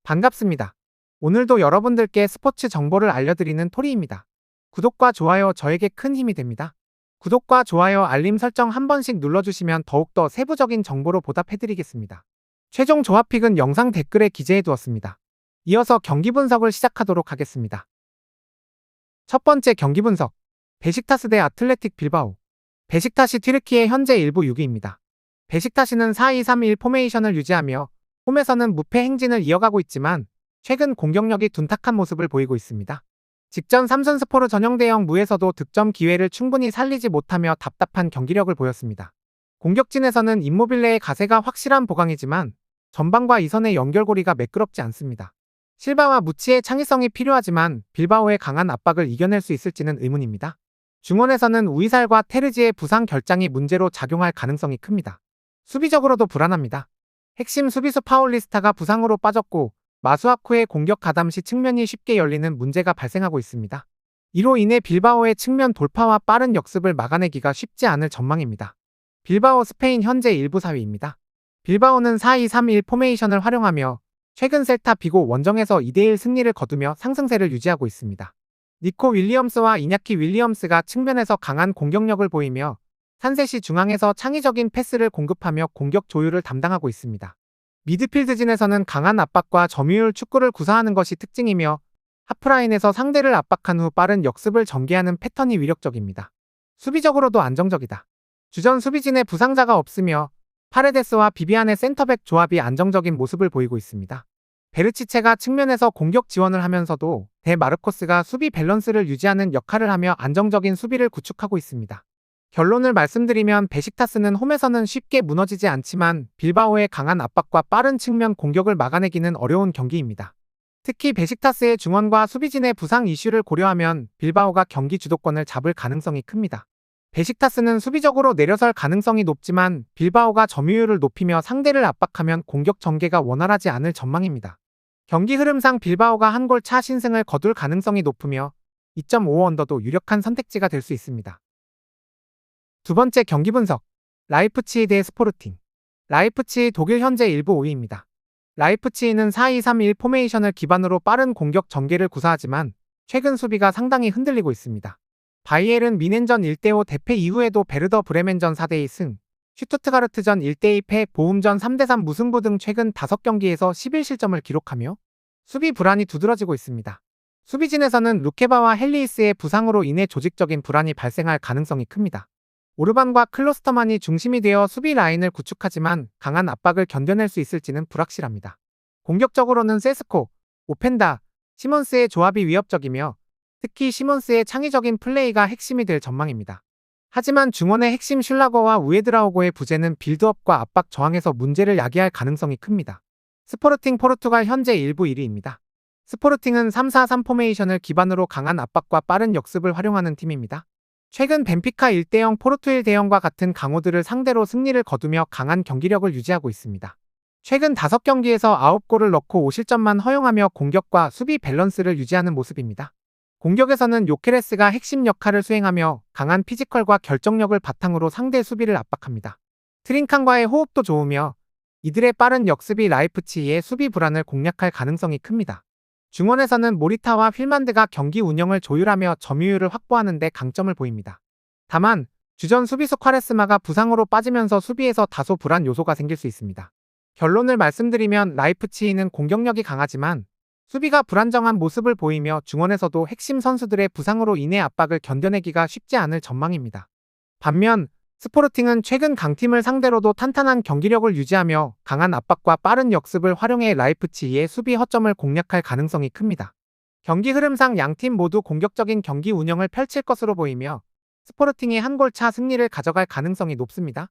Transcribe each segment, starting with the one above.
반갑습니다. 오늘도 여러분들께 스포츠 정보를 알려드리는 토리입니다. 구독과 좋아요 저에게 큰 힘이 됩니다. 구독과 좋아요 알림 설정 한 번씩 눌러주시면 더욱더 세부적인 정보로 보답해드리겠습니다. 최종 조합픽은 영상 댓글에 기재해두었습니다. 이어서 경기 분석을 시작하도록 하겠습니다. 첫 번째 경기 분석. 베식타스 대 아틀레틱 빌바오. 베식타시 튀르키예 현재 1부 6위입니다. 베식타시는 4-2-3-1 포메이션을 유지하며 홈에서는 무패 행진을 이어가고 있지만 최근 공격력이 둔탁한 모습을 보이고 있습니다. 직전 삼선스포르 전형 대형 무에서도 득점 기회를 충분히 살리지 못하며 답답한 경기력을 보였습니다. 공격진에서는 임모빌레의 가세가 확실한 보강이지만 전방과 이선의 연결고리가 매끄럽지 않습니다. 실바와 무치의 창의성이 필요하지만 빌바오의 강한 압박을 이겨낼 수 있을지는 의문입니다. 중원에서는 우이살과 테르지의 부상 결장이 문제로 작용할 가능성이 큽니다. 수비적으로도 불안합니다. 핵심 수비수 파울리스타가 부상으로 빠졌고 마수아쿠의 공격 가담 시 측면이 쉽게 열리는 문제가 발생하고 있습니다. 이로 인해 빌바오의 측면 돌파와 빠른 역습을 막아내기가 쉽지 않을 전망입니다. 빌바오 스페인 현재 1부 4위입니다. 빌바오는 4-2-3-1 포메이션을 활용하며 최근 셀타 비고 원정에서 2대1 승리를 거두며 상승세를 유지하고 있습니다. 니코 윌리엄스와 이냐키 윌리엄스가 측면에서 강한 공격력을 보이며 산셋이 중앙에서 창의적인 패스를 공급하며 공격 조율을 담당하고 있습니다. 미드필드진에서는 강한 압박과 점유율 축구를 구사하는 것이 특징이며 하프라인에서 상대를 압박한 후 빠른 역습을 전개하는 패턴이 위력적입니다. 수비적으로도 안정적이다. 주전 수비진에 부상자가 없으며 파레데스와 비비안의 센터백 조합이 안정적인 모습을 보이고 있습니다. 베르치체가 측면에서 공격 지원을 하면서도 데 마르코스가 수비 밸런스를 유지하는 역할을 하며 안정적인 수비를 구축하고 있습니다. 결론을 말씀드리면 베식타스는 홈에서는 쉽게 무너지지 않지만 빌바오의 강한 압박과 빠른 측면 공격을 막아내기는 어려운 경기입니다. 특히 베식타스의 중원과 수비진의 부상 이슈를 고려하면 빌바오가 경기 주도권을 잡을 가능성이 큽니다. 베식타스는 수비적으로 내려설 가능성이 높지만 빌바오가 점유율을 높이며 상대를 압박하면 공격 전개가 원활하지 않을 전망입니다. 경기 흐름상 빌바오가 한 골 차 신승을 거둘 가능성이 높으며 2.5 언더도 유력한 선택지가 될 수 있습니다. 두 번째 경기 분석. 라이프치히 대 스포르팅. 라이프치히 독일 현재 1부 5위입니다. 라이프치히는 4-2-3-1 포메이션을 기반으로 빠른 공격 전개를 구사하지만 최근 수비가 상당히 흔들리고 있습니다. 바이에른 미넨전 1대5 대패 이후에도 베르더 브레멘전 4대2 승, 슈투트가르트전 1대2 패, 보움전 3대3 무승부 등 최근 5경기에서 11실점을 기록하며 수비 불안이 두드러지고 있습니다. 수비진에서는 루케바와 헬리이스의 부상으로 인해 조직적인 불안이 발생할 가능성이 큽니다. 오르반과 클로스터만이 중심이 되어 수비 라인을 구축하지만 강한 압박을 견뎌낼 수 있을지는 불확실합니다. 공격적으로는 세스코, 오펜다, 시몬스의 조합이 위협적이며 특히 시몬스의 창의적인 플레이가 핵심이 될 전망입니다. 하지만 중원의 핵심 슐라거와 우에드라오고의 부재는 빌드업과 압박 저항에서 문제를 야기할 가능성이 큽니다. 스포르팅 포르투갈 현재 1부 1위입니다. 스포르팅은 3-4-3 포메이션을 기반으로 강한 압박과 빠른 역습을 활용하는 팀입니다. 최근 벤피카 1대0 포르투 1대0과 같은 강호들을 상대로 승리를 거두며 강한 경기력을 유지하고 있습니다. 최근 5경기에서 9골을 넣고 5실점만 허용하며 공격과 수비 밸런스를 유지하는 모습입니다. 공격에서는 요케레스가 핵심 역할을 수행하며 강한 피지컬과 결정력을 바탕으로 상대 수비를 압박합니다. 트린칸과의 호흡도 좋으며 이들의 빠른 역습이 라이프치히의 수비 불안을 공략할 가능성이 큽니다. 중원에서는 모리타와 휠만드가 경기 운영을 조율하며 점유율을 확보하는 데 강점을 보입니다. 다만 주전 수비수 콰레스마가 부상으로 빠지면서 수비에서 다소 불안 요소가 생길 수 있습니다. 결론을 말씀드리면 라이프치히는 공격력이 강하지만 수비가 불안정한 모습을 보이며 중원에서도 핵심 선수들의 부상으로 인해 압박을 견뎌내기가 쉽지 않을 전망입니다. 반면 스포르팅은 최근 강팀을 상대로도 탄탄한 경기력을 유지하며 강한 압박과 빠른 역습을 활용해 라이프치히의 수비 허점을 공략할 가능성이 큽니다. 경기 흐름상 양팀 모두 공격적인 경기 운영을 펼칠 것으로 보이며 스포르팅이 한 골 차 승리를 가져갈 가능성이 높습니다.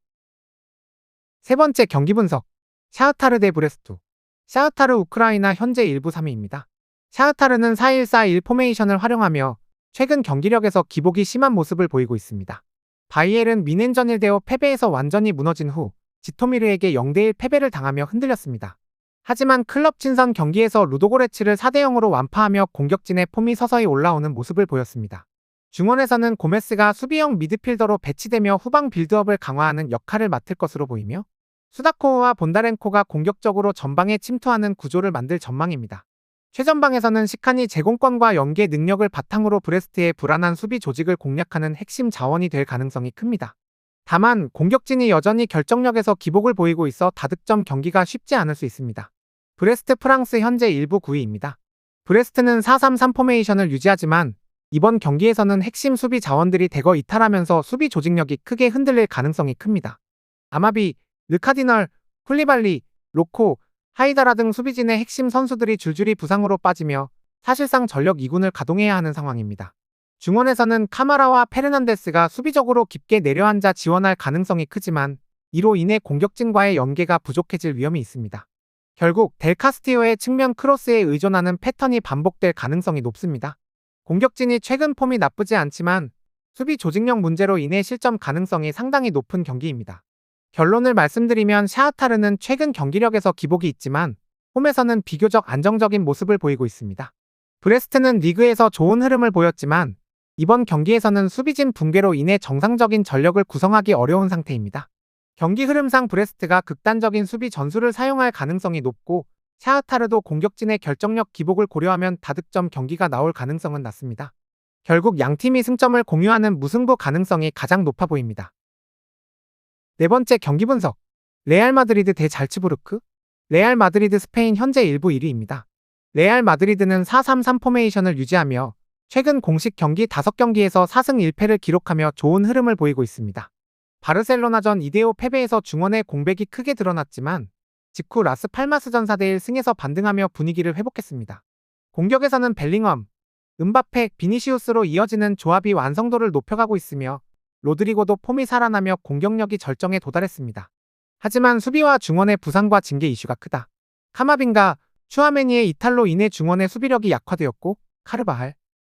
세 번째 경기 분석. 샤흐타르 대 브레스트. 샤흐타르 우크라이나 현재 1부 3위입니다. 샤흐타르는 4-1-4-1 포메이션을 활용하며 최근 경기력에서 기복이 심한 모습을 보이고 있습니다. 바이에른 미넨전 1대5 패배에서 완전히 무너진 후 지토미르에게 0대1 패배를 당하며 흔들렸습니다. 하지만 클럽 친선 경기에서 루도고레츠를 4대0으로 완파하며 공격진의 폼이 서서히 올라오는 모습을 보였습니다. 중원에서는 고메스가 수비형 미드필더로 배치되며 후방 빌드업을 강화하는 역할을 맡을 것으로 보이며 수다코우와 본다렌코가 공격적으로 전방에 침투하는 구조를 만들 전망입니다. 최전방에서는 시칸이 제공권과 연계 능력을 바탕으로 브레스트의 불안한 수비 조직을 공략하는 핵심 자원이 될 가능성이 큽니다. 다만 공격진이 여전히 결정력에서 기복을 보이고 있어 다득점 경기가 쉽지 않을 수 있습니다. 브레스트 프랑스 현재 1부 9위입니다. 브레스트는 4-3-3 포메이션을 유지하지만 이번 경기에서는 핵심 수비 자원들이 대거 이탈하면서 수비 조직력이 크게 흔들릴 가능성이 큽니다. 아마비, 르카디널, 쿨리발리, 로코, 하이다라 등 수비진의 핵심 선수들이 줄줄이 부상으로 빠지며 사실상 전력 2군을 가동해야 하는 상황입니다. 중원에서는 카마라와 페르난데스가 수비적으로 깊게 내려앉아 지원할 가능성이 크지만 이로 인해 공격진과의 연계가 부족해질 위험이 있습니다. 결국 델 카스티오의 측면 크로스에 의존하는 패턴이 반복될 가능성이 높습니다. 공격진이 최근 폼이 나쁘지 않지만 수비 조직력 문제로 인해 실점 가능성이 상당히 높은 경기입니다. 결론을 말씀드리면 샤흐타르는 최근 경기력에서 기복이 있지만 홈에서는 비교적 안정적인 모습을 보이고 있습니다. 브레스트는 리그에서 좋은 흐름을 보였지만 이번 경기에서는 수비진 붕괴로 인해 정상적인 전력을 구성하기 어려운 상태입니다. 경기 흐름상 브레스트가 극단적인 수비 전술을 사용할 가능성이 높고 샤흐타르도 공격진의 결정력 기복을 고려하면 다득점 경기가 나올 가능성은 낮습니다. 결국 양팀이 승점을 공유하는 무승부 가능성이 가장 높아 보입니다. 네 번째 경기 분석. 레알 마드리드 대 잘츠부르크. 레알 마드리드 스페인 현재 1부 1위입니다. 레알 마드리드는 4-3-3 포메이션을 유지하며 최근 공식 경기 5경기에서 4승 1패를 기록하며 좋은 흐름을 보이고 있습니다. 바르셀로나전 2대5 패배에서 중원의 공백이 크게 드러났지만 직후 라스 팔마스전 4대1 승에서 반등하며 분위기를 회복했습니다. 공격에서는 벨링엄, 음바페, 비니시우스로 이어지는 조합이 완성도를 높여가고 있으며 로드리고도 폼이 살아나며 공격력이 절정에 도달했습니다. 하지만 수비와 중원의 부상과 징계 이슈가 크다. 카마빈가, 슈아메니의 이탈로 인해 중원의 수비력이 약화되었고 카르바할,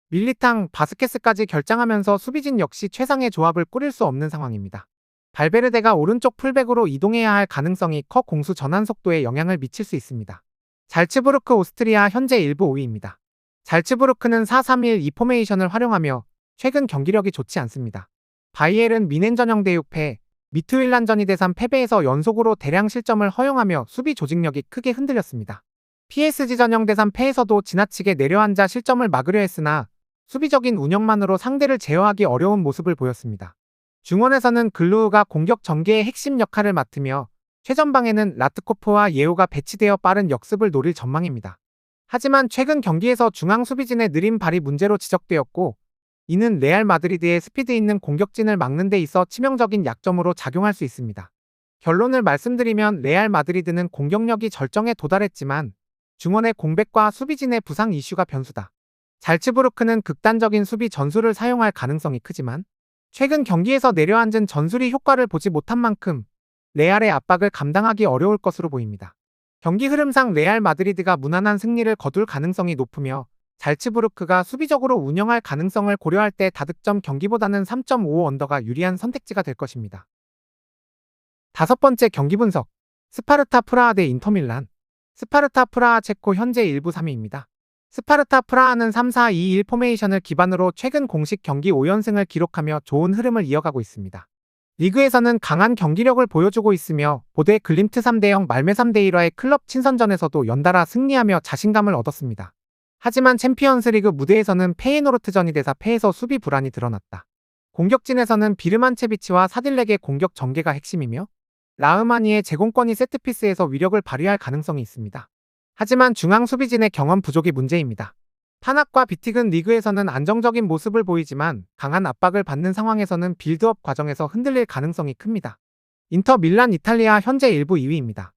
밀리탕, 바스케스까지 결장하면서 수비진 역시 최상의 조합을 꾸릴 수 없는 상황입니다. 발베르데가 오른쪽 풀백으로 이동해야 할 가능성이 커 공수 전환 속도에 영향을 미칠 수 있습니다. 잘츠부르크 오스트리아 현재 1부 5위입니다. 잘츠부르크는 4-3-1-2 포메이션을 활용하며 최근 경기력이 좋지 않습니다. 바이엘은 미넨 전형 대 6패, 미투일란전이 대3 패배에서 연속으로 대량 실점을 허용하며 수비 조직력이 크게 흔들렸습니다. PSG 전형 대3 패에서도 지나치게 내려앉아 실점을 막으려 했으나 수비적인 운영만으로 상대를 제어하기 어려운 모습을 보였습니다. 중원에서는 글루우가 공격 전개의 핵심 역할을 맡으며 최전방에는 라트코프와 예오가 배치되어 빠른 역습을 노릴 전망입니다. 하지만 최근 경기에서 중앙 수비진의 느린 발이 문제로 지적되었고 이는 레알 마드리드의 스피드 있는 공격진을 막는 데 있어 치명적인 약점으로 작용할 수 있습니다. 결론을 말씀드리면 레알 마드리드는 공격력이 절정에 도달했지만 중원의 공백과 수비진의 부상 이슈가 변수다. 잘츠부르크는 극단적인 수비 전술을 사용할 가능성이 크지만 최근 경기에서 내려앉은 전술이 효과를 보지 못한 만큼 레알의 압박을 감당하기 어려울 것으로 보입니다. 경기 흐름상 레알 마드리드가 무난한 승리를 거둘 가능성이 높으며 잘츠부르크가 수비적으로 운영할 가능성을 고려할 때 다득점 경기보다는 3.5 언더가 유리한 선택지가 될 것입니다. 다섯 번째 경기 분석. 스파르타 프라하 대 인터밀란. 스파르타 프라하 체코 현재 1부 3위입니다. 스파르타 프라하는 3-4-2-1 포메이션을 기반으로 최근 공식 경기 5연승을 기록하며 좋은 흐름을 이어가고 있습니다. 리그에서는 강한 경기력을 보여주고 있으며 보데 글림트 3대0 말메 3대1와의 클럽 친선전에서도 연달아 승리하며 자신감을 얻었습니다. 하지만 챔피언스리그 무대에서는 페예노르트전이 대4 패에서 수비 불안이 드러났다. 공격진에서는 비르만체비치와 사딜렉의 공격 전개가 핵심이며 라흐마니의 제공권이 세트피스에서 위력을 발휘할 가능성이 있습니다. 하지만 중앙 수비진의 경험 부족이 문제입니다. 파낙과 비틱은 리그에서는 안정적인 모습을 보이지만 강한 압박을 받는 상황에서는 빌드업 과정에서 흔들릴 가능성이 큽니다. 인터 밀란 이탈리아 현재 1부 2위입니다.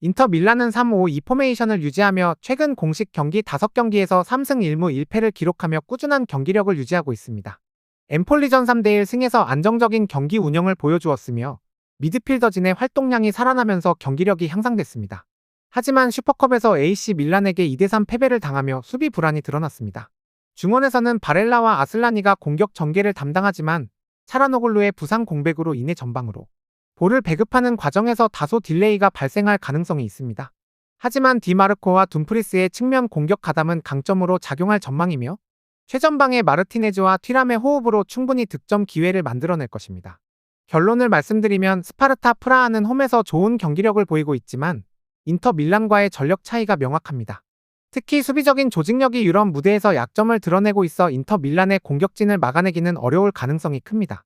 인터 밀란은 3-5-2 포메이션을 유지하며 최근 공식 경기 5경기에서 3승 1무 1패를 기록하며 꾸준한 경기력을 유지하고 있습니다. 엠폴리전 3대1 승에서 안정적인 경기 운영을 보여주었으며 미드필더진의 활동량이 살아나면서 경기력이 향상됐습니다. 하지만 슈퍼컵에서 AC 밀란에게 2대3 패배를 당하며 수비 불안이 드러났습니다. 중원에서는 바렐라와 아슬라니가 공격 전개를 담당하지만 차라노글루의 부상 공백으로 인해 전방으로 볼을 배급하는 과정에서 다소 딜레이가 발생할 가능성이 있습니다. 하지만 디마르코와 둠프리스의 측면 공격 가담은 강점으로 작용할 전망이며 최전방의 마르티네즈와 튀람의 호흡으로 충분히 득점 기회를 만들어낼 것입니다. 결론을 말씀드리면 스파르타 프라하는 홈에서 좋은 경기력을 보이고 있지만 인터 밀란과의 전력 차이가 명확합니다. 특히 수비적인 조직력이 유럽 무대에서 약점을 드러내고 있어 인터 밀란의 공격진을 막아내기는 어려울 가능성이 큽니다.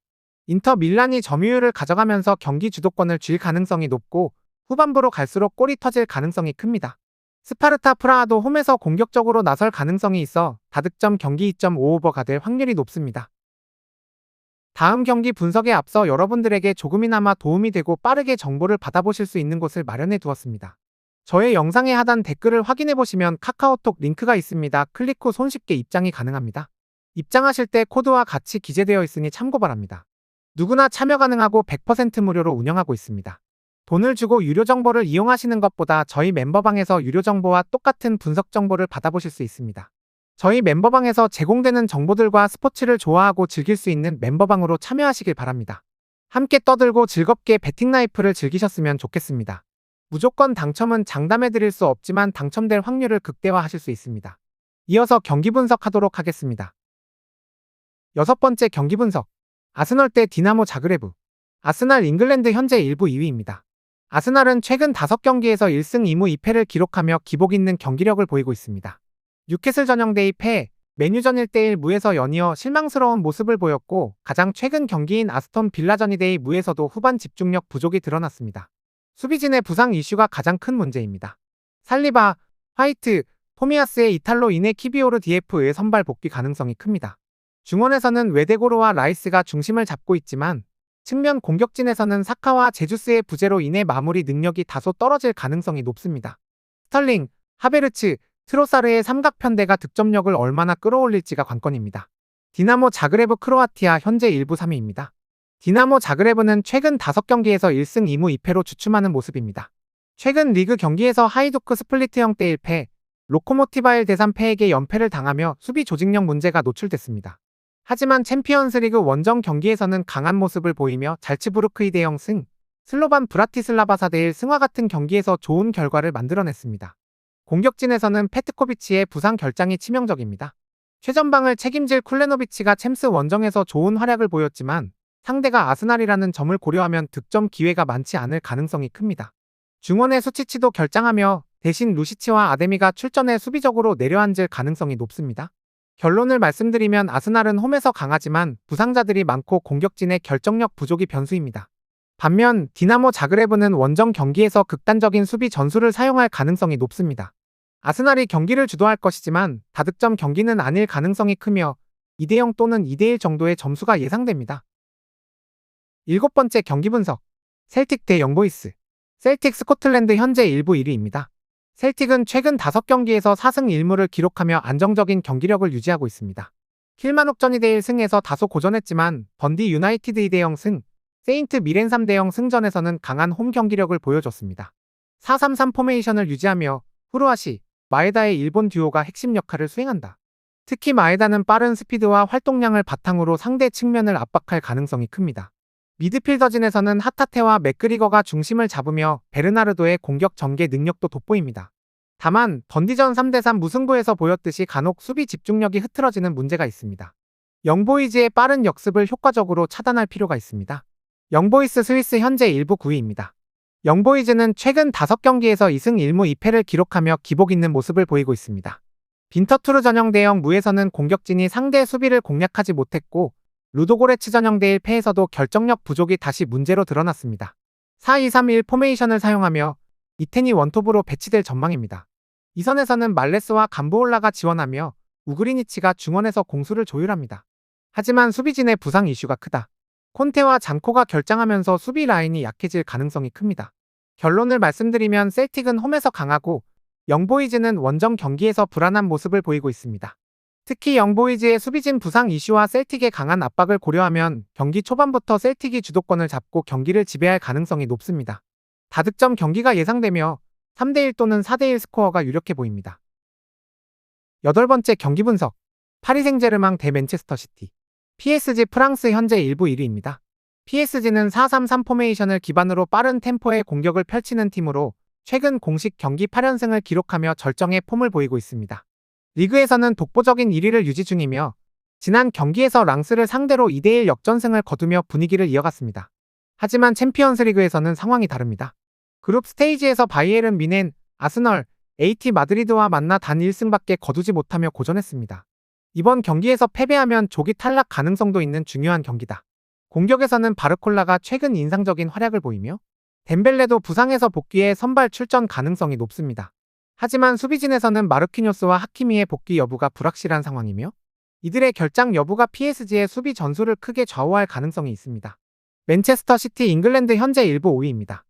인터 밀란이 점유율을 가져가면서 경기 주도권을 쥘 가능성이 높고 후반부로 갈수록 골이 터질 가능성이 큽니다. 스파르타 프라하도 홈에서 공격적으로 나설 가능성이 있어 다득점 경기 2.5오버가 될 확률이 높습니다. 다음 경기 분석에 앞서 여러분들에게 조금이나마 도움이 되고 빠르게 정보를 받아보실 수 있는 곳을 마련해 두었습니다. 저의 영상의 하단 댓글을 확인해 보시면 카카오톡 링크가 있습니다. 클릭 후 손쉽게 입장이 가능합니다. 입장하실 때 코드와 같이 기재되어 있으니 참고 바랍니다. 누구나 참여 가능하고 100% 무료로 운영하고 있습니다. 돈을 주고 유료 정보를 이용하시는 것보다 저희 멤버방에서 유료 정보와 똑같은 분석 정보를 받아보실 수 있습니다. 저희 멤버방에서 제공되는 정보들과 스포츠를 좋아하고 즐길 수 있는 멤버방으로 참여하시길 바랍니다. 함께 떠들고 즐겁게 배팅 라이프를 즐기셨으면 좋겠습니다. 무조건 당첨은 장담해드릴 수 없지만 당첨될 확률을 극대화하실 수 있습니다. 이어서 경기 분석하도록 하겠습니다. 6번째 경기 분석. 아스널 대 디나모 자그레브. 아스날 잉글랜드 현재 1부 2위입니다. 아스날은 최근 5경기에서 1승 2무 2패를 기록하며 기복 있는 경기력을 보이고 있습니다. 뉴캐슬 전형대의 패, 맨유전 1대1 무에서 연이어 실망스러운 모습을 보였고 가장 최근 경기인 아스톤 빌라전 2대2 무에서도 후반 집중력 부족이 드러났습니다. 수비진의 부상 이슈가 가장 큰 문제입니다. 살리바, 화이트, 토미야스의 이탈로 인해 키비오르 DF의 선발 복귀 가능성이 큽니다. 중원에서는 웨데고로와 라이스가 중심을 잡고 있지만 측면 공격진에서는 사카와 제주스의 부재로 인해 마무리 능력이 다소 떨어질 가능성이 높습니다. 스털링, 하베르츠, 트로사르의 삼각편대가 득점력을 얼마나 끌어올릴지가 관건입니다. 디나모 자그레브 크로아티아 현재 1부 3위입니다. 디나모 자그레브는 최근 5경기에서 1승 2무 2패로 주춤하는 모습입니다. 최근 리그 경기에서 하이두크 스플리트 형대 1패, 로코모티바일 대산 패에게 연패를 당하며 수비 조직력 문제가 노출됐습니다. 하지만 챔피언스리그 원정 경기에서는 강한 모습을 보이며 잘츠부르크 2대0 승, 슬로반 브라티슬라바 4대1 승화 같은 경기에서 좋은 결과를 만들어냈습니다. 공격진에서는 페트코비치의 부상 결장이 치명적입니다. 최전방을 책임질 쿨레노비치가 챔스 원정에서 좋은 활약을 보였지만 상대가 아스날이라는 점을 고려하면 득점 기회가 많지 않을 가능성이 큽니다. 중원의 수치치도 결장하며 대신 루시치와 아데미가 출전해 수비적으로 내려앉을 가능성이 높습니다. 결론을 말씀드리면 아스날은 홈에서 강하지만 부상자들이 많고 공격진의 결정력 부족이 변수입니다. 반면 디나모 자그레브는 원정 경기에서 극단적인 수비 전술을 사용할 가능성이 높습니다. 아스날이 경기를 주도할 것이지만 다득점 경기는 아닐 가능성이 크며 2대0 또는 2대1 정도의 점수가 예상됩니다. 7번째 경기 분석. 셀틱 대 영보이스. 셀틱 스코틀랜드 현재 1부 1위입니다. 셀틱은 최근 5경기에서 4승 1무를 기록하며 안정적인 경기력을 유지하고 있습니다. 킬마녹전 2대1 승에서 다소 고전했지만 번디 유나이티드 2대0 승, 세인트 미렌 3대0 승전에서는 강한 홈 경기력을 보여줬습니다. 4-3-3 포메이션을 유지하며 후루아시, 마에다의 일본 듀오가 핵심 역할을 수행한다. 특히 마에다는 빠른 스피드와 활동량을 바탕으로 상대 측면을 압박할 가능성이 큽니다. 미드필더진에서는 하타테와 맥그리거가 중심을 잡으며 베르나르도의 공격 전개 능력도 돋보입니다. 다만 번디전 3대3 무승부에서 보였듯이 간혹 수비 집중력이 흐트러지는 문제가 있습니다. 영보이즈의 빠른 역습을 효과적으로 차단할 필요가 있습니다. 영보이스 스위스 현재 1부 9위입니다. 영보이즈는 최근 5경기에서 2승 1무 2패를 기록하며 기복 있는 모습을 보이고 있습니다. 빈터투르 전형 대형 무에서는 공격진이 상대 수비를 공략하지 못했고 루도고레츠 전형 대1패에서도 결정력 부족이 다시 문제로 드러났습니다. 4-2-3-1 포메이션을 사용하며 이테니 원톱으로 배치될 전망입니다. 이 선에서는 말레스와 감보올라가 지원하며 우그리니치가 중원에서 공수를 조율합니다. 하지만 수비진의 부상 이슈가 크다. 콘테와 장코가 결장하면서 수비 라인이 약해질 가능성이 큽니다. 결론을 말씀드리면 셀틱은 홈에서 강하고 영보이즈는 원정 경기에서 불안한 모습을 보이고 있습니다. 특히 영보이즈의 수비진 부상 이슈와 셀틱의 강한 압박을 고려하면 경기 초반부터 셀틱이 주도권을 잡고 경기를 지배할 가능성이 높습니다. 다득점 경기가 예상되며 3대1 또는 4대1 스코어가 유력해 보입니다. 8번째 경기 분석. 파리 생제르맹 대 맨체스터 시티. PSG 프랑스 현재 1부 1위입니다. PSG는 4-3-3 포메이션을 기반으로 빠른 템포의 공격을 펼치는 팀으로 최근 공식 경기 8연승을 기록하며 절정의 폼을 보이고 있습니다. 리그에서는 독보적인 1위를 유지 중이며 지난 경기에서 랑스를 상대로 2대1 역전승을 거두며 분위기를 이어갔습니다. 하지만 챔피언스리그에서는 상황이 다릅니다. 그룹 스테이지에서 바이에른 뮌헨, 아스널, AT 마드리드와 만나 단 1승밖에 거두지 못하며 고전했습니다. 이번 경기에서 패배하면 조기 탈락 가능성도 있는 중요한 경기다. 공격에서는 바르콜라가 최근 인상적인 활약을 보이며 덴벨레도 부상에서 복귀해 선발 출전 가능성이 높습니다. 하지만 수비진에서는 마르키뇨스와 하키미의 복귀 여부가 불확실한 상황이며 이들의 결장 여부가 PSG의 수비 전술을 크게 좌우할 가능성이 있습니다. 맨체스터 시티 잉글랜드 현재 일부 5위입니다.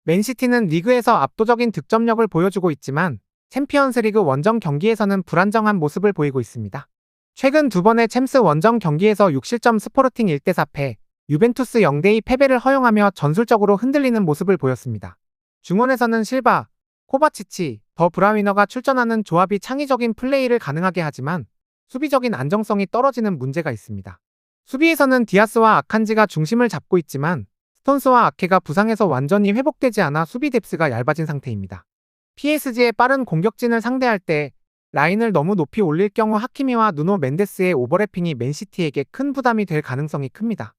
맨시티는 리그에서 압도적인 득점력을 보여주고 있지만 챔피언스리그 원정 경기에서는 불안정한 모습을 보이고 있습니다. 최근 두 번의 챔스 원정 경기에서 6실점 스포르팅 1대4패, 유벤투스 0대2 패배를 허용하며 전술적으로 흔들리는 모습을 보였습니다. 중원에서는 실바, 코바치치, 더 브라위너가 출전하는 조합이 창의적인 플레이를 가능하게 하지만 수비적인 안정성이 떨어지는 문제가 있습니다. 수비에서는 디아스와 아칸지가 중심을 잡고 있지만 스톤스와 아케가 부상에서 완전히 회복되지 않아 수비 뎁스가 얇아진 상태입니다. PSG의 빠른 공격진을 상대할 때 라인을 너무 높이 올릴 경우 하키미와 누노 멘데스의 오버래핑이 맨시티에게 큰 부담이 될 가능성이 큽니다.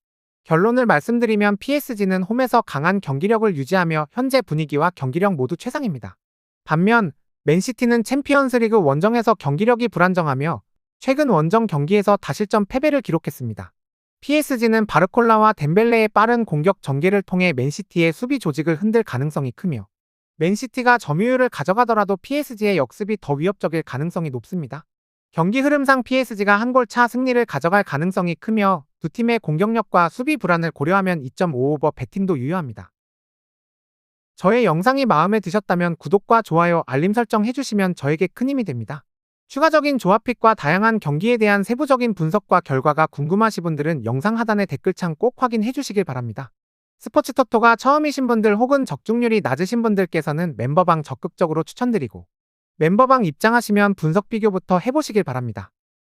결론을 말씀드리면 PSG는 홈에서 강한 경기력을 유지하며 현재 분위기와 경기력 모두 최상입니다. 반면 맨시티는 챔피언스리그 원정에서 경기력이 불안정하며 최근 원정 경기에서 다실점 패배를 기록했습니다. PSG는 바르콜라와 덴벨레의 빠른 공격 전개를 통해 맨시티의 수비 조직을 흔들 가능성이 크며 맨시티가 점유율을 가져가더라도 PSG의 역습이 더 위협적일 가능성이 높습니다. 경기 흐름상 PSG가 한 골 차 승리를 가져갈 가능성이 크며 두 팀의 공격력과 수비 불안을 고려하면 2.5오버 배팅도 유효합니다. 저의 영상이 마음에 드셨다면 구독과 좋아요, 알림 설정 해주시면 저에게 큰 힘이 됩니다. 추가적인 조합픽과 다양한 경기에 대한 세부적인 분석과 결과가 궁금하신 분들은 영상 하단의 댓글창 꼭 확인해 주시길 바랍니다. 스포츠 토토가 처음이신 분들 혹은 적중률이 낮으신 분들께서는 멤버방 적극적으로 추천드리고 멤버방 입장하시면 분석 비교부터 해보시길 바랍니다.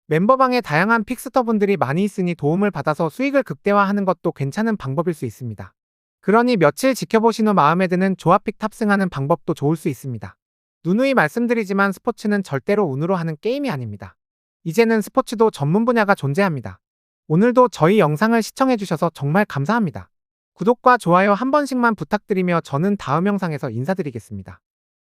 멤버방에 다양한 픽스터분들이 많이 있으니 도움을 받아서 수익을 극대화하는 것도 괜찮은 방법일 수 있습니다. 그러니 며칠 지켜보신 후 마음에 드는 조합픽 탑승하는 방법도 좋을 수 있습니다. 누누이 말씀드리지만 스포츠는 절대로 운으로 하는 게임이 아닙니다. 이제는 스포츠도 전문 분야가 존재합니다. 오늘도 저희 영상을 시청해주셔서 정말 감사합니다. 구독과 좋아요 한 번씩만 부탁드리며 저는 다음 영상에서 인사드리겠습니다.